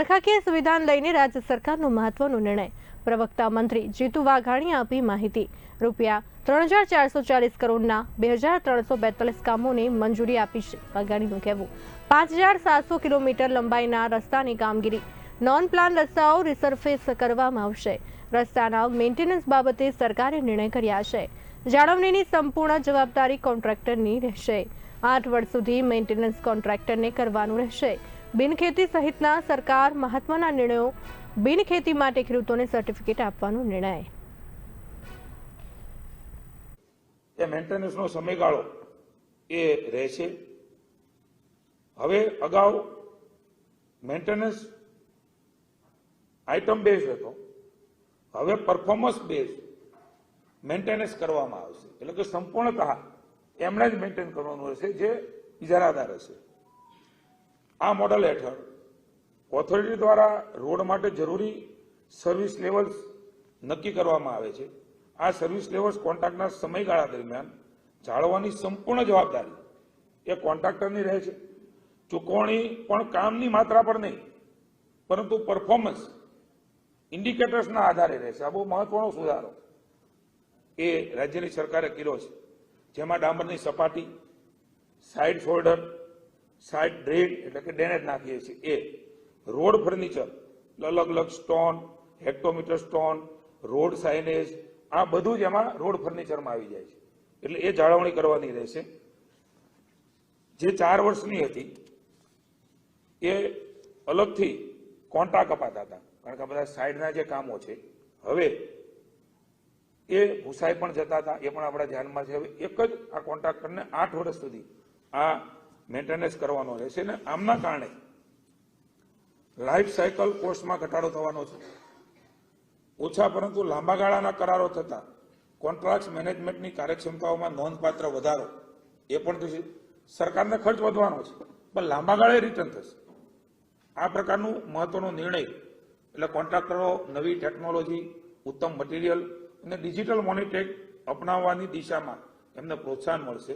માળખાકીય સુવિધાને લઈને રાજ્ય સરકારનો મહત્વનો નિર્ણય। પ્રવક્તા મંત્રી જીતુ વાઘાણીએ આપી માહિતી। રૂપિયા 3440 કરોડના 2342 કામોને મંજૂરી આપી છે। વાઘાણીનું કહેવું 5700 કિલોમીટર લંબાઈના રસ્તાની કામગીરી નોન પ્લાન રસ્તાઓ રિસર્ફેસ કરવામાં આવશે। રસ્તાના મેન્ટેનન્સ બાબતે સરકારે નિર્ણય કર્યા છે। જાળવણીની સંપૂર્ણ જવાબદારી કોન્ટ્રાક્ટરની રહેશે। 8 વર્ષ સુધી મેન્ટેનન્સ કોન્ટ્રાક્ટરને કરવાનું રહેશે। બિનખેતી સહિતના સરકાર મહત્વના નિર્ણયો। બિનખેતી માટે ખેડૂતોને સર્ટિફિકેટ આપવાનો નિર્ણય। એ મેન્ટેનન્સનો સમયગાળો એ રહેશે। હવે અગાઉ મેન્ટેનન્સ આઇટમ બેઝ હતો, હવે પરફોર્મન્સ બેઝ મેન્ટેનન્સ કરવામાં આવશે। એટલે કે સંપૂર્ણતઃ એમણે જ મેન્ટેન કરવાનું રહેશે જે ઇજારાદાર હશે। આ મોડલ હેઠળ ઓથોરિટી દ્વારા રોડ માટે જરૂરી સર્વિસ લેવલ્સ નક્કી કરવામાં આવે છે। આ સર્વિસ લેવલ્સ કોન્ટ્રાક્ટના સમયગાળા દરમિયાન જાળવવાની સંપૂર્ણ જવાબદારી એ કોન્ટ્રાક્ટરની રહે છે। ચૂકવણી પણ કામની માત્રા પર નહીં પરંતુ પરફોર્મન્સ ઇન્ડિકેટર્સના આધારે રહેશે। આ બહુ મહત્વનો સુધારો એ રાજ્યની સરકારે કર્યો છે, જેમાં ડામરની સપાટી, સાઇડ શોલ્ડર, સાઇડ ડ્રેન એટલે કે ડ્રેનેજ નાખીએ છીએ એ, રોડ ફર્નિચર, અલગ અલગ સ્ટોન, હેક્ટોમીટર સ્ટોન, રોડ સાઇનેજ, આ બધું જ એમાં રોડ ફર્નિચરમાં આવી જાય છે। એટલે એ જાળવણી કરવાની રહેશે। જે 4 વર્ષની હતી એ અલગથી કોન્ટ્રાક્ટ અપાતા હતા, કારણ કે બધા સાઈડના જે કામો છે હવે એ ભૂસાઈ પણ જતા હતા, એ પણ આપણા ધ્યાનમાં છે। હવે એક જ આ કોન્ટ્રાક્ટરને 8 વર્ષ સુધી આ મેન્ટેનન્સ કરવાનો રહેશે ને આમના કારણે લાઈફ સાયકલ કોસ્ટમાં ઘટાડો થવાનો છે। ઓછા પરંતુ લાંબા ગાળાના કરારો થતા કોન્ટ્રાક્ટ મેનેજમેન્ટની કાર્યક્ષમતાઓમાં નોંધપાત્ર વધારો એ પણ થશે। સરકારને ખર્ચ વધવાનો છે પણ લાંબા ગાળે રિટર્ન થશે। આ પ્રકારનું મહત્વનો નિર્ણય એટલે કોન્ટ્રાક્ટરો નવી ટેકનોલોજી, ઉત્તમ મટીરિયલ અને ડિજિટલ મોનિટરિંગ અપનાવવાની દિશામાં એમને પ્રોત્સાહન મળશે।